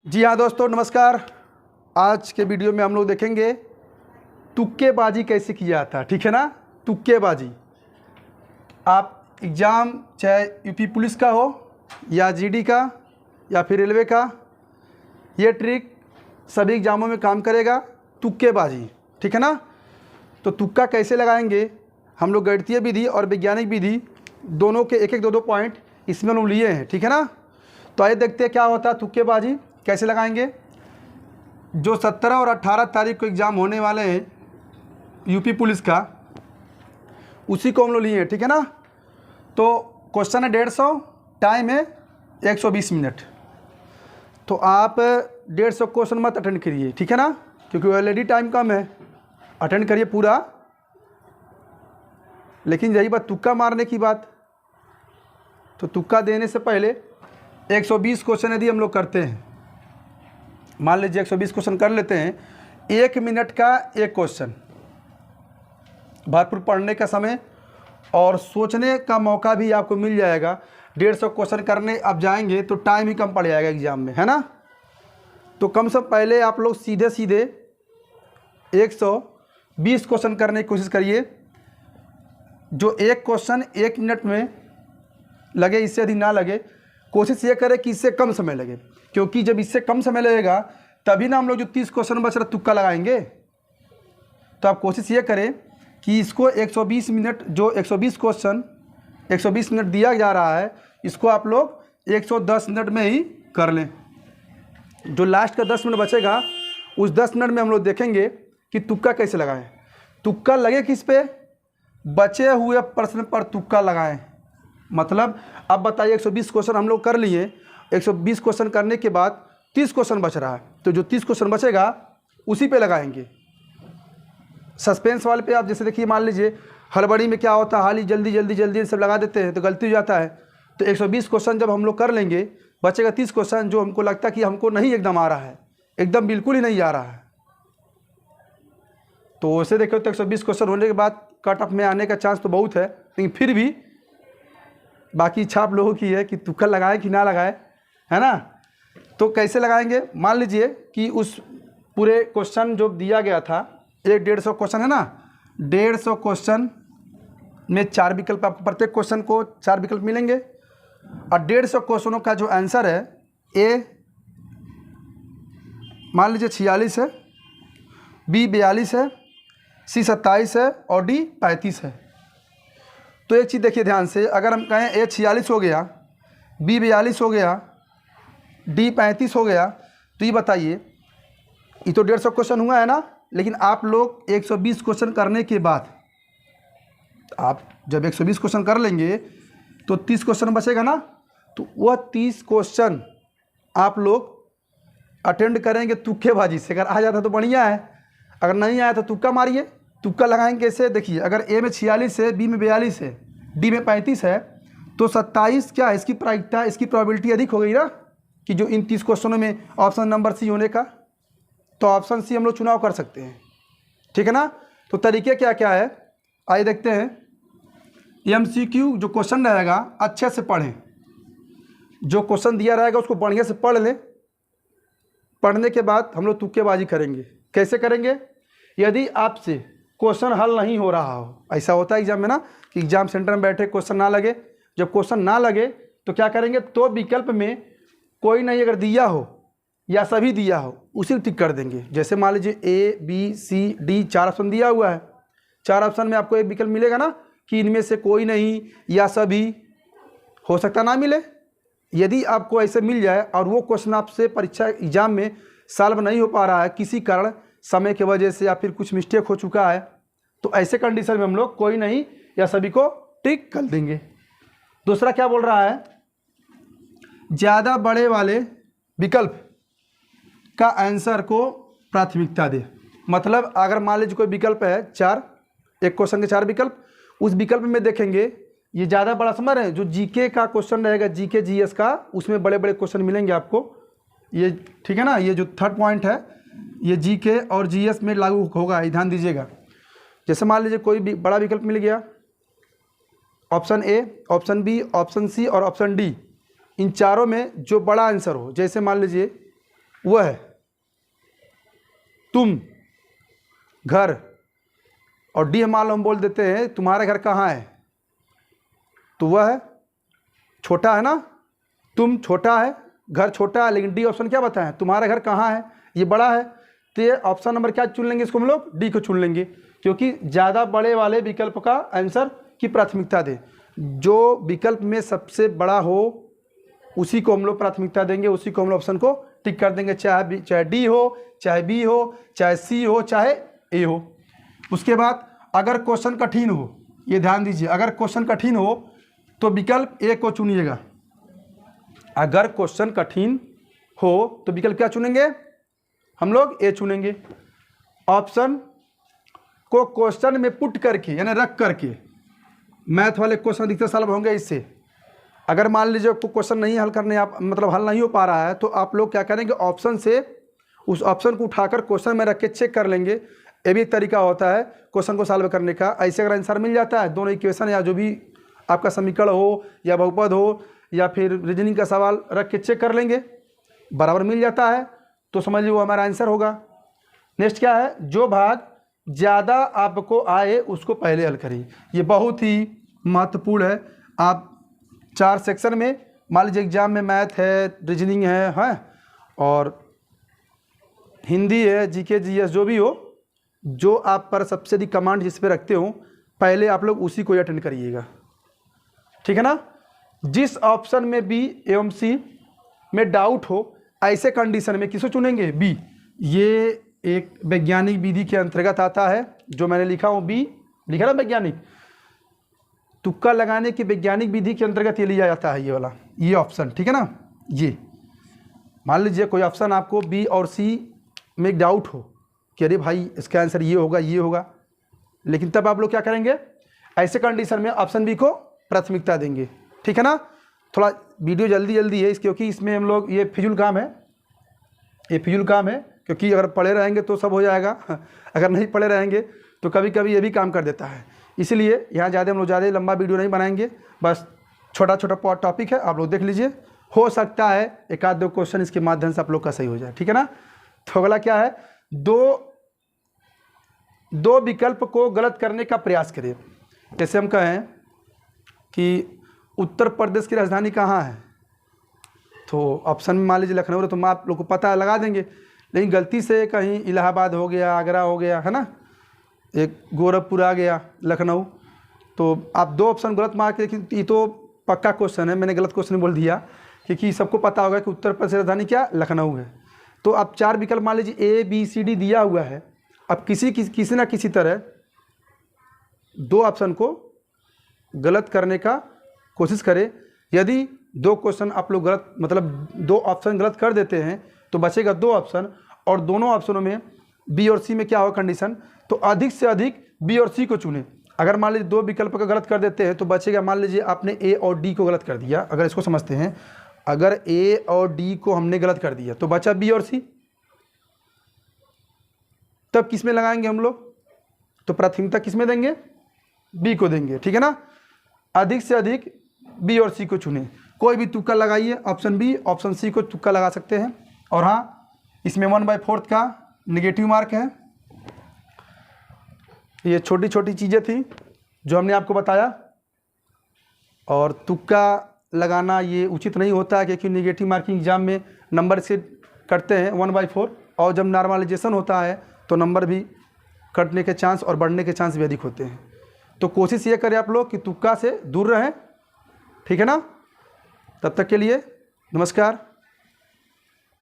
जी हाँ दोस्तों, नमस्कार। आज के वीडियो में हम लोग देखेंगे तुक्केबाजी कैसे किया जाता है। ठीक है ना। तुक्केबाजी, आप एग्ज़ाम चाहे यूपी पुलिस का हो या जीडी का या फिर रेलवे का, ये ट्रिक सभी एग्ज़ामों में काम करेगा। तुक्केबाजी, ठीक है ना। तो तुक्का कैसे लगाएंगे, हम लोग गणितीय विधि और वैज्ञानिक विधि दोनों के एक एक दो पॉइंट इसमें हम लिए हैं। ठीक है ना। तो आइए देखते हैं क्या होता है तुक्केबाजी कैसे लगाएंगे। जो 17 और 18 तारीख को एग्ज़ाम होने वाले हैं यूपी पुलिस का, उसी को हम लोग लिए हैं। ठीक है ना। तो क्वेश्चन है 150, टाइम है 120 मिनट। तो आप 150 क्वेश्चन मत अटेंड करिए, ठीक है ना, क्योंकि ऑलरेडी टाइम कम है। अटेंड करिए पूरा, लेकिन यही बात तुक्का मारने की बात। तो तुक्का देने से पहले 120 क्वेश्चन यदि हम लोग करते हैं, मान लीजिए 120 क्वेश्चन कर लेते हैं, 1 मिनट का एक क्वेश्चन, भरपूर पढ़ने का समय और सोचने का मौका भी आपको मिल जाएगा। 150 क्वेश्चन करने आप जाएंगे तो टाइम ही कम पड़ जाएगा एग्ज़ाम में, है ना। तो कम से पहले आप लोग सीधे सीधे 120 क्वेश्चन करने की कोशिश करिए। जो एक क्वेश्चन 1 मिनट में लगे, इससे अधिक ना लगे। कोशिश ये करें कि इससे कम समय लगे, क्योंकि जब इससे कम समय लगेगा तभी ना हम लोग जो 30 क्वेश्चन बच रहा तुक्का लगाएंगे। तो आप कोशिश ये करें कि इसको 120 मिनट, जो 120 क्वेश्चन 120 मिनट दिया जा रहा है, इसको आप लोग 110 मिनट में ही कर लें। जो लास्ट का 10 मिनट बचेगा, उस 10 मिनट में हम लोग देखेंगे कि तुक्का कैसे लगाएं। तुक्का लगे किस पे, बचे हुए प्रश्न पर तुक्का लगाएं। मतलब अब बताइए 120 क्वेश्चन हम लोग कर लिए, 120 क्वेश्चन करने के बाद 30 क्वेश्चन बच रहा है, तो जो 30 क्वेश्चन बचेगा उसी पे लगाएंगे। सस्पेंस वाले पे आप जैसे देखिए, मान लीजिए हड़बड़ी में क्या होता है, हाल ही जल्दी सब लगा देते हैं तो गलती हो जाता है। तो 120 क्वेश्चन जब हम लोग कर लेंगे, बचेगा 30 क्वेश्चन जो हमको लगता है कि हमको नहीं एकदम आ रहा है, एकदम बिल्कुल ही नहीं आ रहा है। तो वैसे देखो तो 120 क्वेश्चन होने के बाद कट ऑफ में आने का चांस तो बहुत है, लेकिन फिर भी बाकी इच्छा आप लोगों की है कि तुक्का लगाए कि ना लगाए, है ना। तो कैसे लगाएंगे, मान लीजिए कि उस पूरे क्वेश्चन जो दिया गया था, 150 क्वेश्चन है ना, 150 क्वेश्चन में 4 विकल्प, आपको प्रत्येक क्वेश्चन को 4 विकल्प मिलेंगे। और 150 क्वेश्चनों का जो आंसर है, ए मान लीजिए 46 है, बी 42 है, सी 27 है और डी 35 है। तो एक चीज़ देखिए ध्यान से, अगर हम कहें ए 46 हो गया, बी 42 हो गया, डी 35 हो गया, तो ये बताइए, ये तो 150 क्वेश्चन हुआ है ना। लेकिन आप लोग 120 क्वेश्चन करने के बाद, आप जब 120 क्वेश्चन कर लेंगे तो 30 क्वेश्चन बचेगा ना। तो वह 30 क्वेश्चन आप लोग अटेंड करेंगे तुक्केबाजी से। अगर आ जाता तो बढ़िया है, अगर नहीं आया तो तुक्का मारिए। तुक्का लगाएंगे कैसे, देखिए, अगर ए में 46 है, बी में 42 है, डी में 35 है, तो 27 क्या है, इसकी प्रायिकता, इसकी प्रोबेबिलिटी अधिक हो गई ना, कि जो इन 30 क्वेश्चनों में ऑप्शन नंबर सी होने का। तो ऑप्शन सी हम लोग चुनाव कर सकते हैं, ठीक है ना। तो तरीके क्या क्या है, आइए देखते हैं। MCQ जो क्वेश्चन रहेगा अच्छे से पढ़ें, जो क्वेश्चन दिया रहेगा उसको बढ़िया से पढ़ लें। पढ़ने के बाद हम लोग तुक्केबाजी करेंगे। कैसे करेंगे, यदि आपसे क्वेश्चन हल नहीं हो रहा हो, ऐसा होता है एग्जाम में ना, कि एग्जाम सेंटर में बैठे क्वेश्चन ना लगे। जब क्वेश्चन ना लगे तो क्या करेंगे, तो विकल्प में कोई नहीं अगर दिया हो या सभी दिया हो, उसी टिक कर देंगे। जैसे मान लीजिए A B C D 4 option दिया हुआ है, 4 ऑप्शन में आपको एक विकल्प मिलेगा ना, कि इनमें से कोई नहीं या सभी, हो सकता ना मिले। यदि आपको ऐसे मिल जाए और वो क्वेश्चन आपसे परीक्षा एग्जाम में सॉल्व नहीं हो पा रहा है किसी कारण, समय की वजह से या फिर कुछ मिस्टेक हो चुका है, तो ऐसे कंडीशन में हम लोग कोई नहीं या सभी को टिक कर देंगे। दूसरा क्या बोल रहा है, ज़्यादा बड़े वाले विकल्प का आंसर को प्राथमिकता दे। मतलब अगर मान लीजिए कोई विकल्प है 4, एक क्वेश्चन के 4 विकल्प, उस विकल्प में देखेंगे ये ज़्यादा बड़ा समझ रहे हैं, जो जीके का क्वेश्चन रहेगा, जीके जीएस का, उसमें बड़े बड़े क्वेश्चन मिलेंगे आपको, ये ठीक है ना। ये जो 3rd पॉइंट है, ये जीके और जीएस में लागू होगा, ध्यान दीजिएगा। जैसे मान लीजिए कोई भी बड़ा विकल्प मिल गया, option A, option B, option C और ऑप्शन डी, इन चारों में जो बड़ा आंसर हो, जैसे मान लीजिए वह है तुम, घर, और डी मान लो हम बोल देते हैं तुम्हारा घर कहाँ है, तो वह है छोटा है ना, तुम छोटा है, घर छोटा है, लेकिन डी ऑप्शन क्या बताएं, तुम्हारा घर कहाँ है, ये बड़ा है। तो ये ऑप्शन नंबर क्या चुन लेंगे, इसको हम लोग डी को चुन लेंगे, क्योंकि ज़्यादा बड़े वाले विकल्प का आंसर की प्राथमिकता दें। जो विकल्प में सबसे बड़ा हो उसी को हम लोग प्राथमिकता देंगे, उसी को हम लोग ऑप्शन को टिक कर देंगे, चाहे डी हो, चाहे बी हो, चाहे सी हो, चाहे ए हो। उसके बाद अगर क्वेश्चन कठिन हो, ये ध्यान दीजिए, अगर क्वेश्चन कठिन हो तो विकल्प ए को चुनिएगा। अगर क्वेश्चन कठिन हो तो विकल्प क्या चुनेंगे, हम लोग ए चुनेंगे। ऑप्शन को क्वेश्चन में पुट करके यानी रख करके, मैथ वाले क्वेश्चन अधिकतर सॉल्व होंगे इससे। अगर मान लीजिए आपको क्वेश्चन नहीं हल करने, आप मतलब हल नहीं हो पा रहा है, तो आप लोग क्या करेंगे, ऑप्शन से उस ऑप्शन को उठाकर क्वेश्चन में रख के चेक कर लेंगे। ये भी एक तरीका होता है क्वेश्चन को सॉल्व करने का। ऐसे अगर आंसर मिल जाता है, दोनों इक्वेशन या जो भी आपका समीकरण हो या बहुपद हो या फिर रीजनिंग का सवाल रख के चेक कर लेंगे, बराबर मिल जाता है तो समझ लीजिए वो हमारा आंसर होगा। नेक्स्ट क्या है, जो भाग ज़्यादा आपको आए उसको पहले हल करिए। ये बहुत ही महत्वपूर्ण है। आप 4 सेक्शन में मान लीजिए एग्जाम में मैथ है, रीजनिंग है और हिंदी है, जीके जीएस जो भी हो, जो आप पर सबसे अधिक कमांड जिस पे रखते हो पहले आप लोग उसी को अटेंड करिएगा, ठीक है ना। जिस ऑप्शन में बी एवं सी में डाउट हो ऐसे कंडीशन में किसको चुनेंगे, बी। ये एक वैज्ञानिक विधि के अंतर्गत आता है, जो मैंने लिखा हूँ बी, लिखा ना वैज्ञानिक, तुक्का लगाने की वैज्ञानिक विधि के अंतर्गत ये लिया जाता है, ये वाला ये ऑप्शन, ठीक है ना। ये मान लीजिए कोई ऑप्शन आपको बी और सी में एक डाउट हो कि अरे भाई इसका आंसर ये होगा, लेकिन तब आप लोग क्या करेंगे, ऐसे कंडीशन में ऑप्शन बी को प्राथमिकता देंगे, ठीक है ना। थोड़ा वीडियो जल्दी है क्योंकि इसमें हम लोग ये फिजूल काम है, क्योंकि अगर पढ़े रहेंगे तो सब हो जाएगा, अगर नहीं पढ़े रहेंगे तो कभी कभी ये भी काम कर देता है। इसलिए यहाँ हम लोग ज़्यादा लंबा वीडियो नहीं बनाएंगे, बस छोटा टॉपिक है, आप लोग देख लीजिए। हो सकता है एक आध दो क्वेश्चन इसके माध्यम से आप लोग का सही हो जाए, ठीक है ना। तो अगला क्या है, दो विकल्प को गलत करने का प्रयास करें। जैसे हम कहें कि उत्तर प्रदेश की राजधानी कहाँ है, तो ऑप्शन में मान लीजिए लखनऊ है, तो आप लोग को पता है लगा देंगे, लेकिन गलती से कहीं इलाहाबाद हो गया, आगरा हो गया, है ना, एक गोरखपुर आ गया, लखनऊ, तो आप 2 ऑप्शन गलत मार के, ये तो पक्का क्वेश्चन है, मैंने गलत क्वेश्चन बोल दिया, क्योंकि सबको पता होगा कि उत्तर प्रदेश राजधानी क्या, लखनऊ है। तो आप 4 विकल्प मान लीजिए ए बी सी डी दिया हुआ है, अब किसी ना किसी तरह 2 ऑप्शन को गलत करने का कोशिश करें। यदि 2 क्वेश्चन आप लोग गलत, मतलब 2 ऑप्शन गलत कर देते हैं तो बचेगा 2 ऑप्शन, और दोनों ऑप्शनों में बी और सी में क्या होगा कंडीशन, तो अधिक से अधिक बी और सी को चुनें। अगर मान लीजिए 2 विकल्प का गलत कर देते हैं तो बचेगा, मान लीजिए आपने ए और डी को गलत कर दिया, अगर इसको समझते हैं, अगर ए और डी को हमने गलत कर दिया तो बचा बी और सी, तब किस में लगाएंगे हम लोग, तो प्राथमिकता किस में देंगे, बी को देंगे, ठीक है ना। अधिक से अधिक बी और सी को चुनें, कोई भी तुक्का लगाइए, ऑप्शन बी ऑप्शन सी को तुक्का लगा सकते हैं। और हाँ, इसमें 1/4 का नेगेटिव मार्क है। ये छोटी छोटी चीज़ें थी जो हमने आपको बताया, और तुक्का लगाना ये उचित नहीं होता है, क्योंकि नेगेटिव मार्किंग एग्जाम में नंबर से कटते हैं 1/4, और जब नॉर्मलाइजेशन होता है तो नंबर भी कटने के चांस और बढ़ने के चांस भी अधिक होते हैं। तो कोशिश ये करें आप लोग कि तुक्का से दूर रहें, ठीक है ना। तब तक के लिए नमस्कार।